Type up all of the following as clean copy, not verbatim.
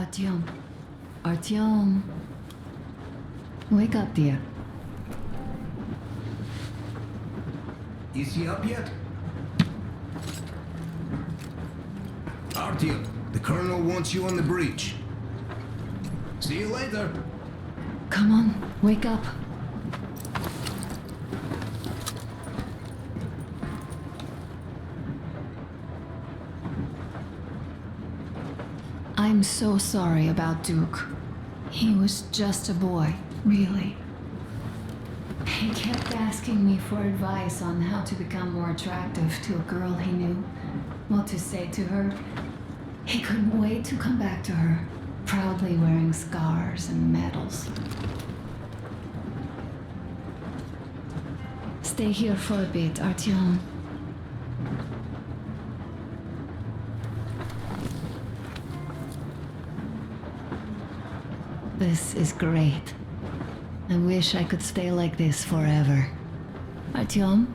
Artyom. Artyom. Wake up, dear. Is he up yet? Artyom, the colonel wants you on the breach. See you later. Come on, wake up. I'm so sorry about Duke. He was just a boy, really. He kept asking me for advice on how to become more attractive to a girl he knew, what to say to her. He couldn't wait to come back to her, proudly wearing scars and medals. Stay here for a bit, Artyom. This is great. I wish I could stay like this forever. Artyom,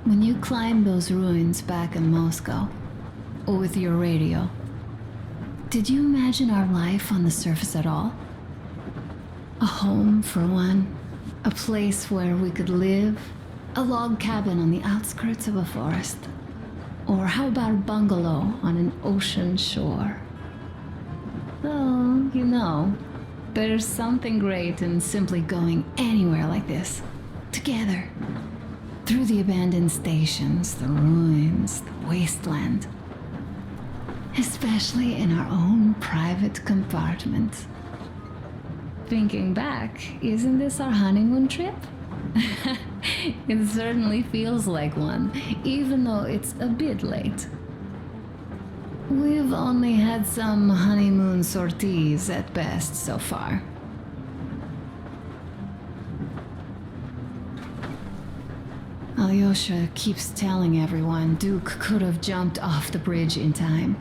when you climbed those ruins back in Moscow, or with your radio, did you imagine our life on the surface at all? A home, for one. A place where we could live. A log cabin on the outskirts of a forest. Or how about a bungalow on an ocean shore? Well, you know, there's something great in simply going anywhere like this. Together. Through the abandoned stations, the ruins, the wasteland. Especially in our own private compartment. Thinking back, isn't this our honeymoon trip? It certainly feels like one, even though it's a bit late. We've only had some honeymoon sorties at best so far. Alyosha keeps telling everyone Duke could have jumped off the bridge in time.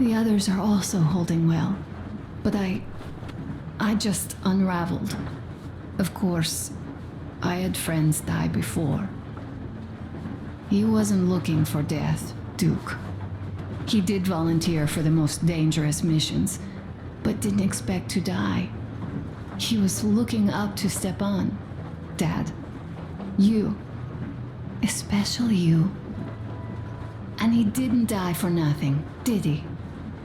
The others are also holding well, but I just unraveled. Of course, I had friends die before. He wasn't looking for death, Duke. He did volunteer for the most dangerous missions, but didn't expect to die. He was looking up to Stepan. Dad. You. Especially you. And he didn't die for nothing, did he?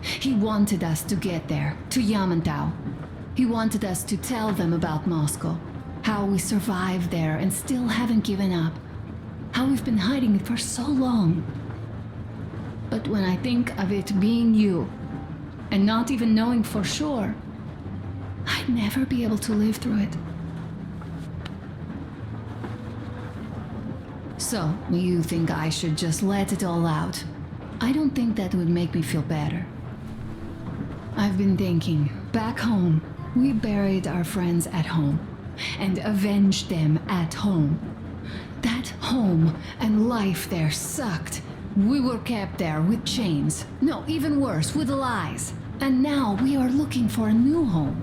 He wanted us to get there, to Yamantau. He wanted us to tell them about Moscow, how we survived there and still haven't given up, how we've been hiding it for so long. But when I think of it being you, and not even knowing for sure, I'd never be able to live through it. So, you think I should just let it all out? I don't think that would make me feel better. I've been thinking, back home, we buried our friends at home, and avenged them at home. That home and life there sucked. We were kept there with chains. No, even worse, with lies. And now we are looking for a new home.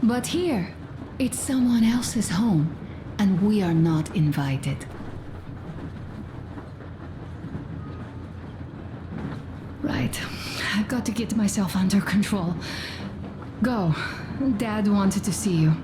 But here, it's someone else's home, and we are not invited. Right. I've got to get myself under control. Go. Dad wanted to see you.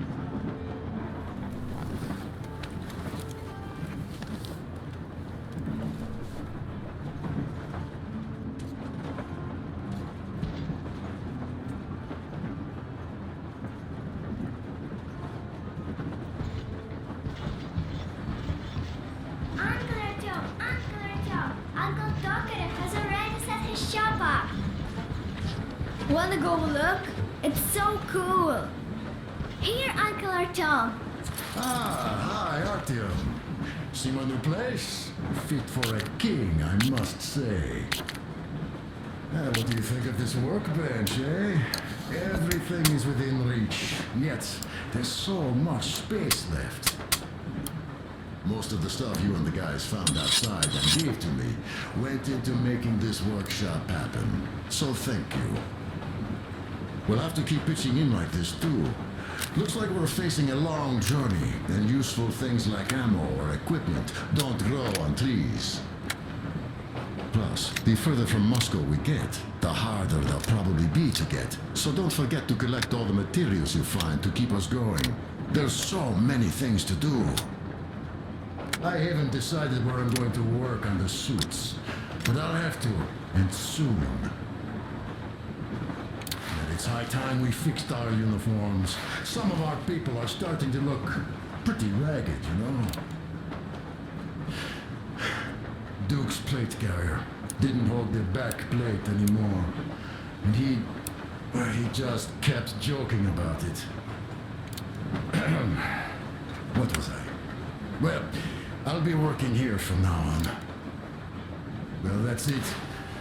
Uncle Doctor has already set his shop up. Wanna go look? It's so cool. Here, Uncle Artyom. Hi, Artyom. See my new place? Fit for a king, I must say. What do you think of this workbench, eh? Everything is within reach, yet there's so much space left. Most of the stuff you and the guys found outside and gave to me went into making this workshop happen. So thank you. We'll have to keep pitching in like this too. Looks like we're facing a long journey, and useful things like ammo or equipment don't grow on trees. Plus, the further from Moscow we get, the harder they'll probably be to get. So don't forget to collect all the materials you find to keep us going. There's so many things to do. I haven't decided where I'm going to work on the suits, but I'll have to, and soon. And it's high time we fixed our uniforms. Some of our people are starting to look pretty ragged, you know? Duke's plate carrier didn't hold the back plate anymore. And he just kept joking about it. What was I? Well, I'll be working here from now on. Well, that's it.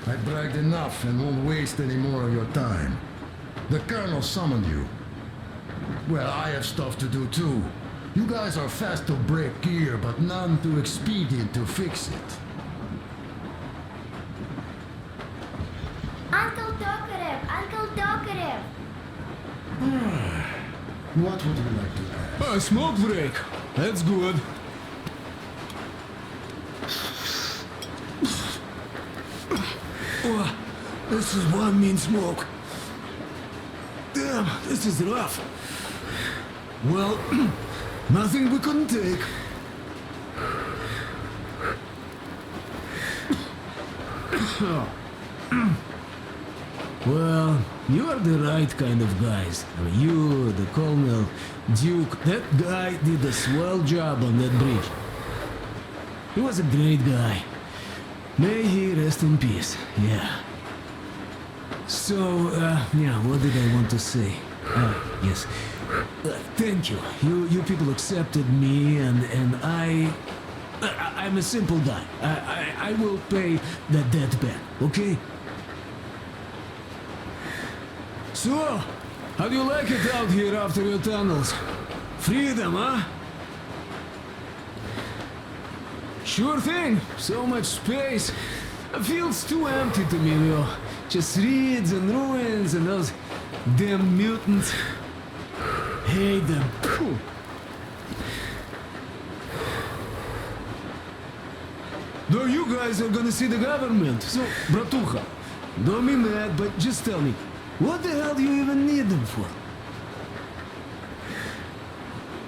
I bragged enough and won't waste any more of your time. The Colonel summoned you. Well, I have stuff to do too. You guys are fast to break gear, but none too expedient to fix it. Uncle Talkative! Uncle Talkative! What would you like to ask? A smoke break. That's good. Oh, this is one mean smoke. Damn, this is rough. Well, nothing we couldn't take. Well, you are the right kind of guys. I mean, you, the Colonel, Duke, that guy did a swell job on that bridge. He was a great guy. May he rest in peace, yeah. So, yeah, what did I want to say? Yes. Thank you. You people accepted me, and I'm a simple guy. I will pay that debt back, okay? So, how do you like it out here after your tunnels? Freedom, huh? Sure thing. So much space. It feels too empty to me, though. Just reeds and ruins and those damn mutants. Hate them. Phew. Though you guys are gonna see the government, so, bratucha, don't be mad, but just tell me, what the hell do you even need them for?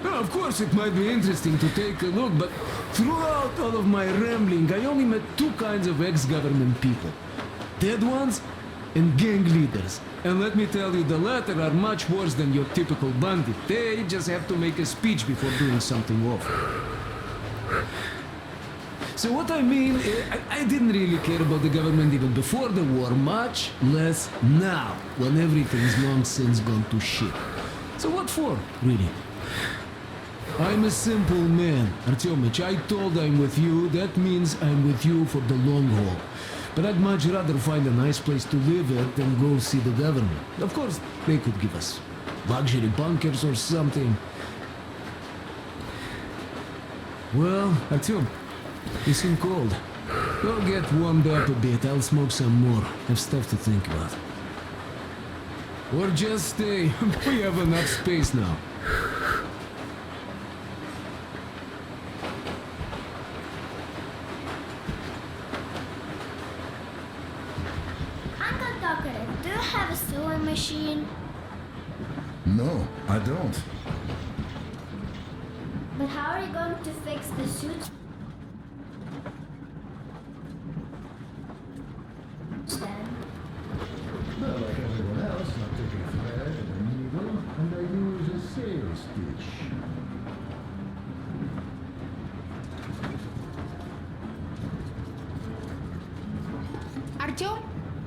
Well, of course, it might be interesting to take a look, but throughout all of my rambling, I only met two kinds of ex-government people. Dead ones and gang leaders. And let me tell you, the latter are much worse than your typical bandit. They just have to make a speech before doing something awful. So what I mean, I didn't really care about the government even before the war, much less now, when everything's long since gone to shit. So what for, really? I'm a simple man, Artyomich. I told I'm with you, that means I'm with you for the long haul. But I'd much rather find a nice place to live at than go see the government. Of course, they could give us luxury bunkers or something. Well, Artyom, you seem cold. Go get warmed up a bit, I'll smoke some more. Have stuff to think about. Or just stay. We have enough space now. Uncle Talkative, do you have a sewing machine? No, I don't. But how are you going to fix the suits? Then? Well, like everyone else, I take a thread and a needle, and I use a sail stitch. Artyom,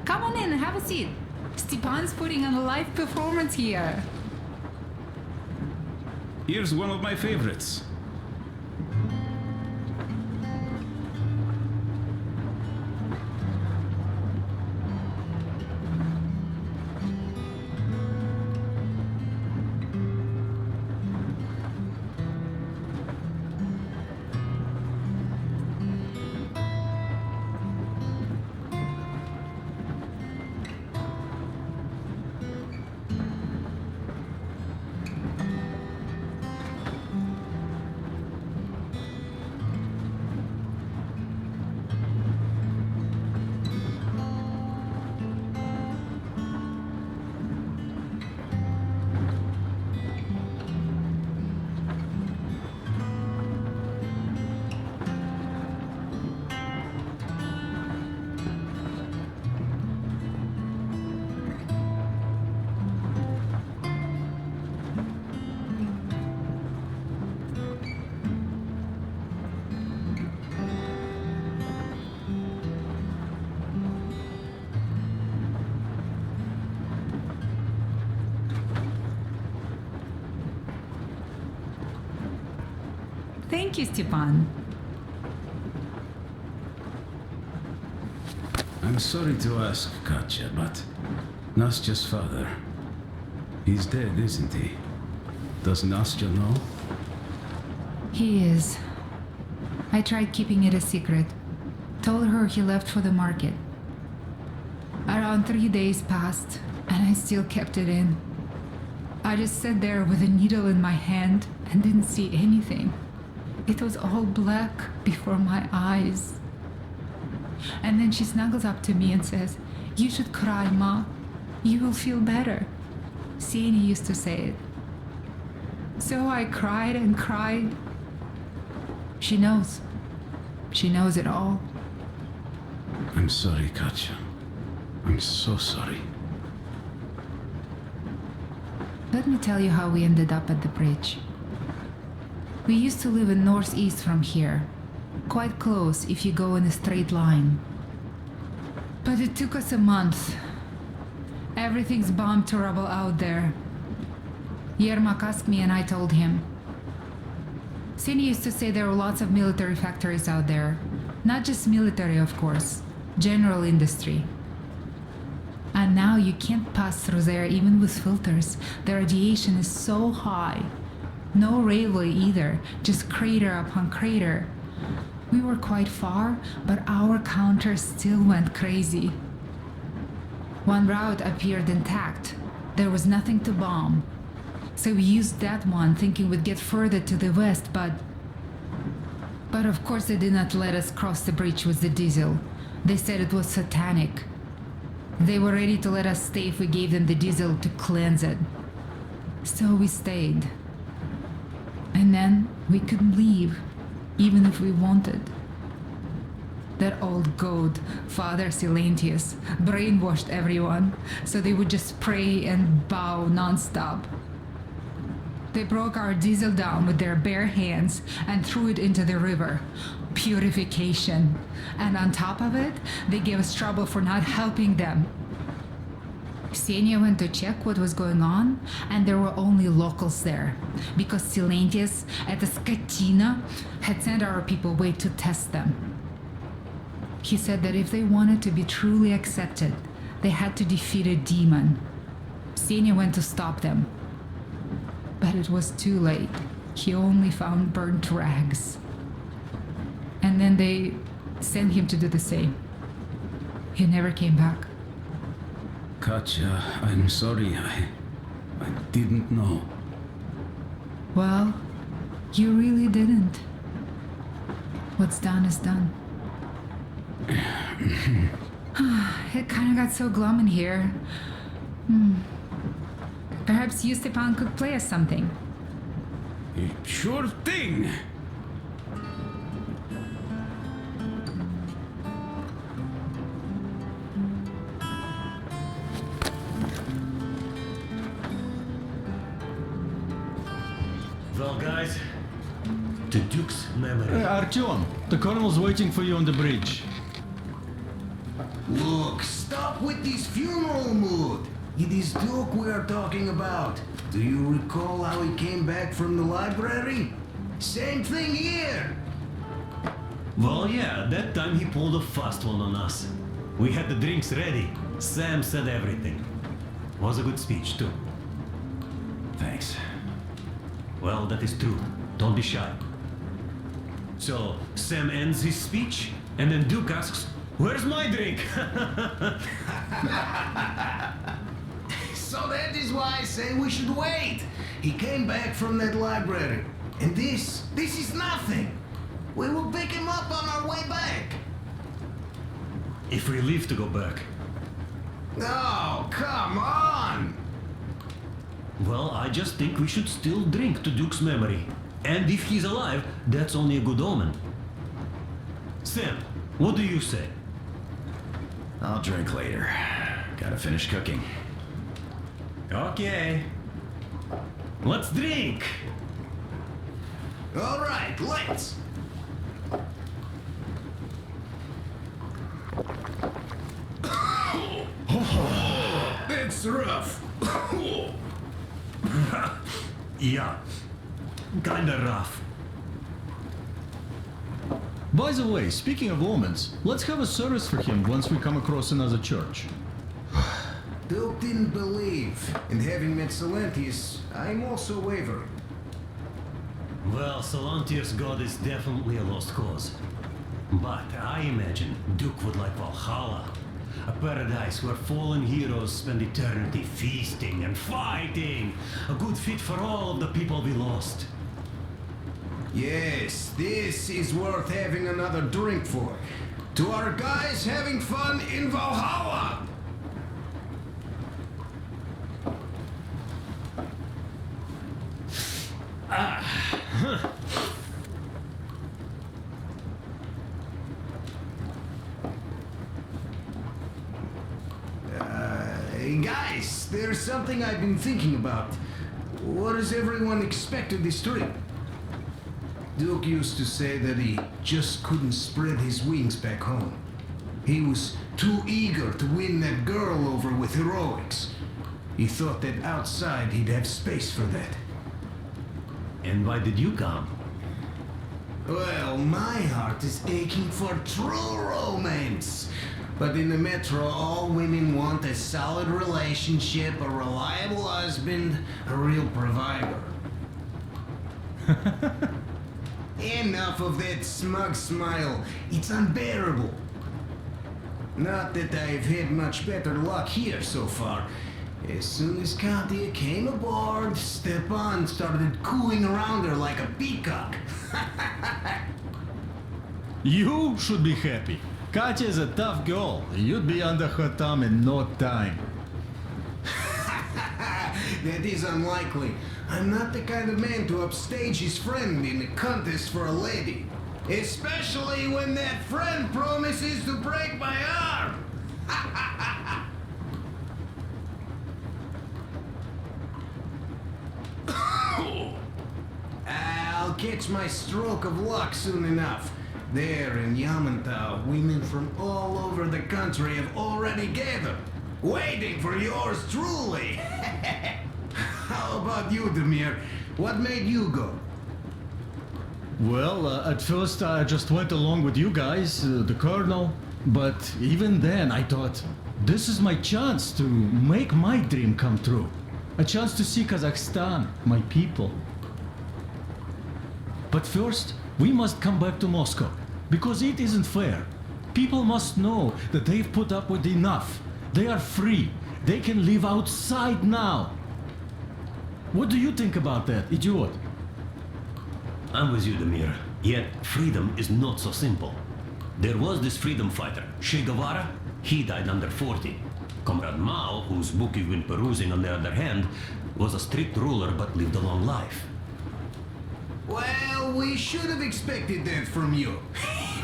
come on in and have a seat. Stepan's putting on a live performance here. Here's one of my favorites. Thank you, Stepan. I'm sorry to ask, Katya, but Nastya's father, he's dead, isn't he? Does Nastya know? He is. I tried keeping it a secret. Told her he left for the market. Around 3 days passed, and I still kept it in. I just sat there with a needle in my hand and didn't see anything. It was all black before my eyes. And then she snuggles up to me and says, "You should cry, Ma. You will feel better." Sieni used to say it. So I cried and cried. She knows. She knows it all. I'm sorry, Katya. I'm so sorry. Let me tell you how we ended up at the bridge. We used to live in northeast from here, quite close if you go in a straight line. But it took us a month. Everything's bombed to rubble out there. Yermak asked me and I told him. Sieni used to say there were lots of military factories out there. Not just military, of course. General industry. And now you can't pass through there even with filters. The radiation is so high. No railway either, just crater upon crater. We were quite far, but our counter still went crazy. One route appeared intact. There was nothing to bomb. So we used that one, thinking we'd get further to the west, but of course they did not let us cross the bridge with the diesel. They said it was satanic. They were ready to let us stay if we gave them the diesel to cleanse it. So we stayed. And then we couldn't leave, even if we wanted. That old goat, Father Silentius, brainwashed everyone, so they would just pray and bow non-stop. They broke our diesel down with their bare hands and threw it into the river. Purification. And on top of it, they gave us trouble for not helping them. Ksenia went to check what was going on, and there were only locals there, because Silentius at the Skatina had sent our people away to test them. He said that if they wanted to be truly accepted, they had to defeat a demon. Ksenia went to stop them. But it was too late. He only found burnt rags. And then they sent him to do the same. He never came back. Katya, I'm sorry. I didn't know. Well, you really didn't. What's done is done. It kind of got so glum in here. Perhaps you, Stepan, could play us something. Sure thing. Well, guys, to Duke's memory. Artyom, the colonel's waiting for you on the bridge. Look, stop with this funeral mood. It is Duke we are talking about. Do you recall how he came back from the library? Same thing here. Well, yeah, that time he pulled a fast one on us. We had the drinks ready. Sam said everything. Was a good speech, too. Thanks. Well, that is true. Don't be shy. So, Sam ends his speech, and then Duke asks, "Where's my drink?" So that is why I say we should wait. He came back from that library. And this is nothing. We will pick him up on our way back. If we leave to go back. Oh, come on. Well, I just think we should still drink to Duke's memory. And if he's alive, that's only a good omen. Sam, what do you say? I'll drink later. Gotta finish cooking. Okay. Let's drink! All right, let's. That's rough. Yeah, kinda rough. By the way, speaking of omens, let's have a service for him once we come across another church. Duke didn't believe, and having met Silentius, I'm also wavering. Well, Solantir's god is definitely a lost cause. But I imagine Duke would like Valhalla. A paradise where fallen heroes spend eternity feasting and fighting. A good fit for all of the people we lost. Yes, this is worth having another drink for. To our guys having fun in Valhalla! Hey guys, there's something I've been thinking about. What does everyone expect of this trip? Duke used to say that he just couldn't spread his wings back home. He was too eager to win that girl over with heroics. He thought that outside he'd have space for that. And why did you come? Well, my heart is aching for true romance. But in the Metro, all women want a solid relationship, a reliable husband, a real provider. Enough of that smug smile. It's unbearable. Not that I've had much better luck here so far. As soon as Katya came aboard, Stepan started cooing around her like a peacock. You should be happy. Katya is a tough girl. You'd be under her thumb in no time. That is unlikely. I'm not the kind of man to upstage his friend in a contest for a lady. Especially when that friend promises to break my arm. I'll catch my stroke of luck soon enough. There in Yamantau, women from all over the country have already gathered, waiting for yours truly. How about you, Demir? What made you go? Well, at first I just went along with you guys, the Colonel. But even then I thought, this is my chance to make my dream come true. A chance to see Kazakhstan, my people. But first, we must come back to Moscow, because it isn't fair. People must know that they've put up with enough. They are free. They can live outside now. What do you think about that, idiot? I'm with you, Demir. Yet, freedom is not so simple. There was this freedom fighter, Che Guevara. He died under 40. Comrade Mao, whose book you've been perusing on the other hand, was a strict ruler but lived a long life. Well, we should have expected that from you.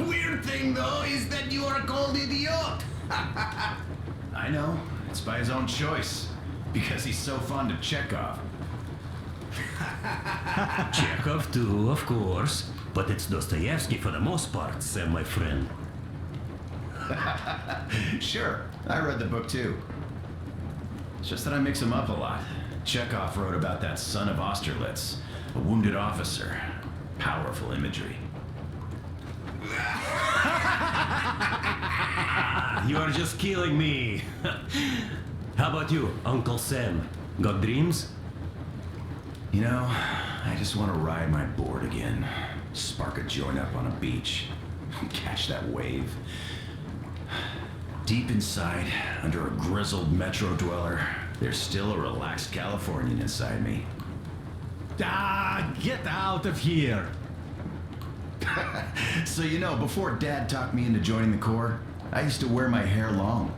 Weird thing, though, is that you are called idiot. I know. It's by his own choice. Because he's so fond of Chekhov. Chekhov too, of course. But it's Dostoevsky for the most part, Sam, my friend. Sure, I read the book too. It's just that I mix them up a lot. Chekhov wrote about that son of Austerlitz, a wounded officer. Powerful imagery. You are just killing me. How about you, Uncle Sam? Got dreams? You know, I just want to ride my board again. Spark a joint up on a beach. Catch that wave. Deep inside, under a grizzled metro dweller, there's still a relaxed Californian inside me. Ah, get out of here! So you know, before Dad talked me into joining the Corps, I used to wear my hair long.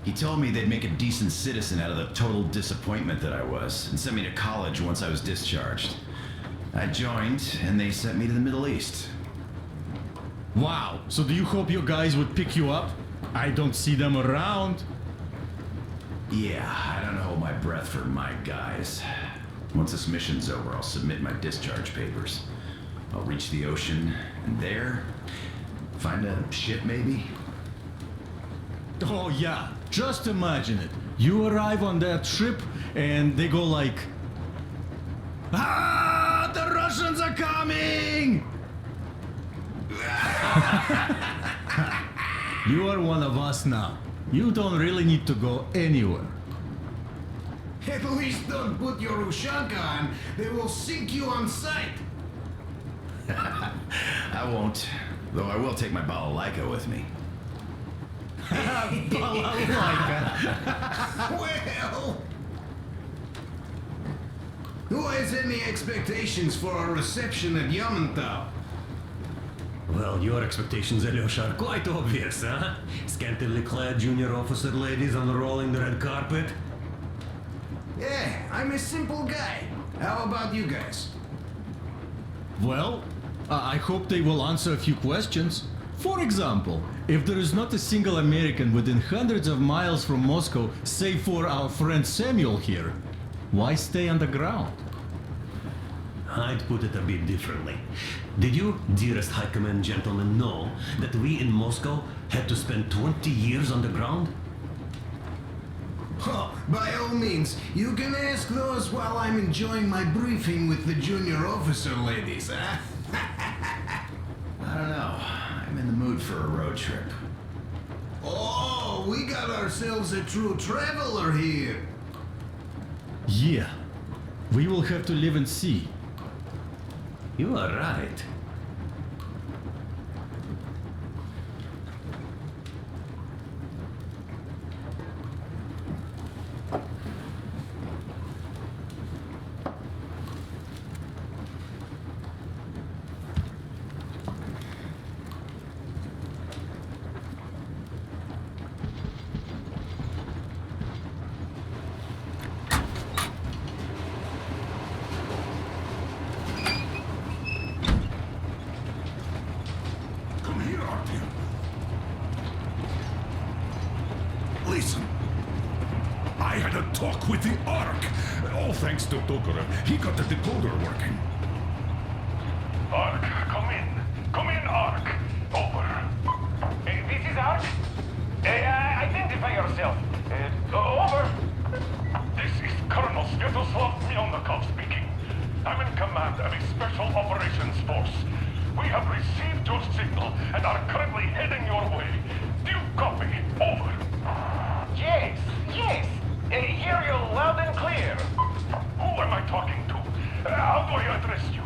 He told me they'd make a decent citizen out of the total disappointment that I was, and sent me to college once I was discharged. I joined, and they sent me to the Middle East. Wow, so do you hope your guys would pick you up? I don't see them around. Yeah, I don't hold my breath for my guys. Once this mission's over, I'll submit my discharge papers. I'll reach the ocean, and there, find a ship maybe? Oh yeah, just imagine it. You arrive on that ship, and they go like... Ah, the Russians are coming! You are one of us now. You don't really need to go anywhere. At least don't put your Ushanka on. They will sink you on sight. I won't. Though I will take my balalaika with me. Well... Who has any expectations for our reception at Yamantau? Well, your expectations, Alyosha, are quite obvious, huh? Scantily clad junior officer ladies unrolling the red carpet. Yeah, I'm a simple guy. How about you guys? Well, I hope they will answer a few questions. For example, if there is not a single American within hundreds of miles from Moscow, save for our friend Samuel here, why stay underground? I'd put it a bit differently. Did you, dearest High Command gentlemen, know that we in Moscow had to spend 20 years underground? Oh, by all means, you can ask those while I'm enjoying my briefing with the junior officer ladies, huh? I don't know. I'm in the mood for a road trip. Oh, we got ourselves a true traveler here. Yeah, we will have to live and see. You are right. Come here, Artyom. Listen. I had a talk with the Ark. All thanks to Tokarev. He got the decoder working. Ark, come in. Come in, Ark. Over. This is Ark. Identify yourself. Over. This is Colonel Sviatoslav Mylnikov speaking. I'm in command of a special operations force. We have received your signal and are currently heading your way. Do you copy? Over. Yes. Hear you loud and clear. Who am I talking to? How do I address you?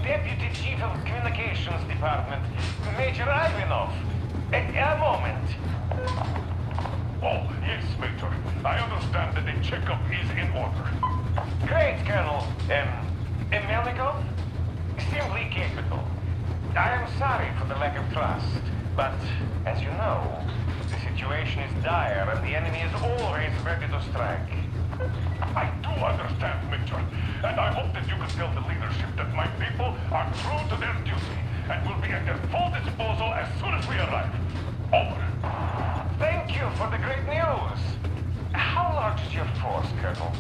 Deputy Chief of Communications Department, Major Ivanov. A moment. Oh, yes, Major. I understand that the checkup is in order. Great, Colonel. Melnikov? Simply capable. I am sorry for the lack of trust, but as you know, the situation is dire and the enemy is always ready to strike. I do understand, Major, and I hope that you can tell the leadership that my people are true to their duty and will be at their full disposal as soon as we arrive. Over. Thank you for the great news. How large is your force, Colonel?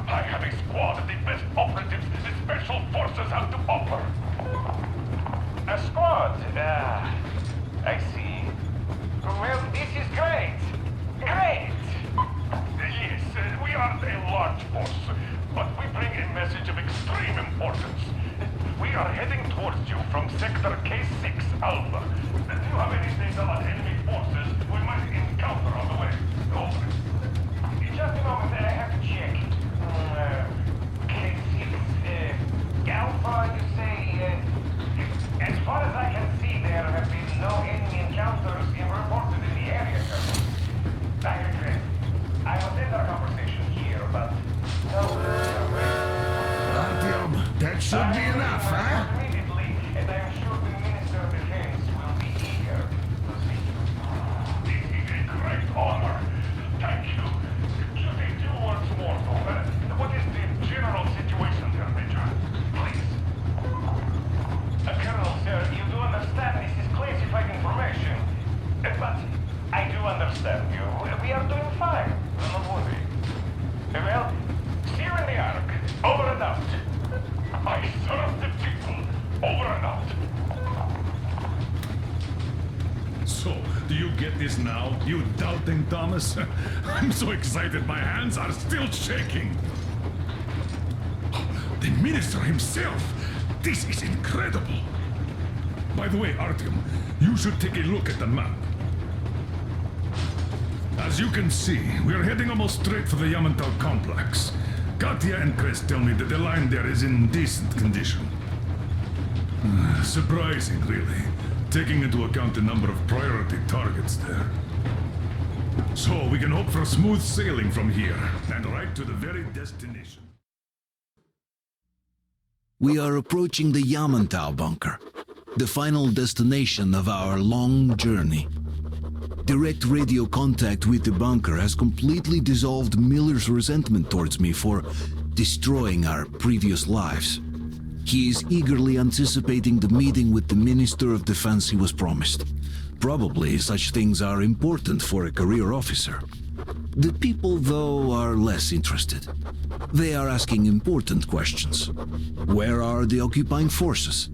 I have a squad of the best operatives the Special Forces have to offer. A squad? I see. Well, this is great. Great! Yes, we aren't a large force, but we bring a message of extreme importance. We are heading towards you from Sector K6 Alpha. Do you have any data on enemy forces we might encounter on the way? Over. Just a moment, I have to check. K6, Alpha, you say, as far as I can see, there have been no enemy encounters reported in the area, Colonel. I regret. I will end our conversation here, but no. Artyom, that should be enough, huh? Immediately, and I am sure the Minister of Defense will be eager to see you. This is a great honor. Thank you. Just a few words more, though. What is the general situation here, Major? Please. Colonel, sir, you do understand this is classified information. But I do understand you. We are doing fine. Do not worry. Well, see you in the Ark. Over and out. I serve the people. Over and out. So, do you get this now, you doubting Thomas? I'm so excited my hands are still shaking. The minister himself! This is incredible! By the way, Artyom, you should take a look at the map. As you can see, we are heading almost straight for the Yamantau complex. Katya and Chris tell me that the line there is in decent condition. Surprising, really, taking into account the number of priority targets there. So we can hope for smooth sailing from here, and right to the very destination. We are approaching the Yamantau bunker, the final destination of our long journey. Direct radio contact with the bunker has completely dissolved Miller's resentment towards me for destroying our previous lives. He is eagerly anticipating the meeting with the Minister of Defense he was promised. Probably such things are important for a career officer. The people, though, are less interested. They are asking important questions. Where are the occupying forces?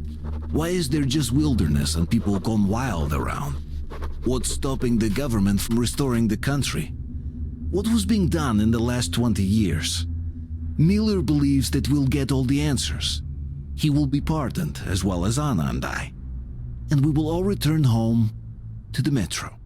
Why is there just wilderness and people gone wild around? What's stopping the government from restoring the country? What was being done in the last 20 years? Miller believes that we'll get all the answers. He will be pardoned, as well as Anna and I. And we will all return home to the Metro.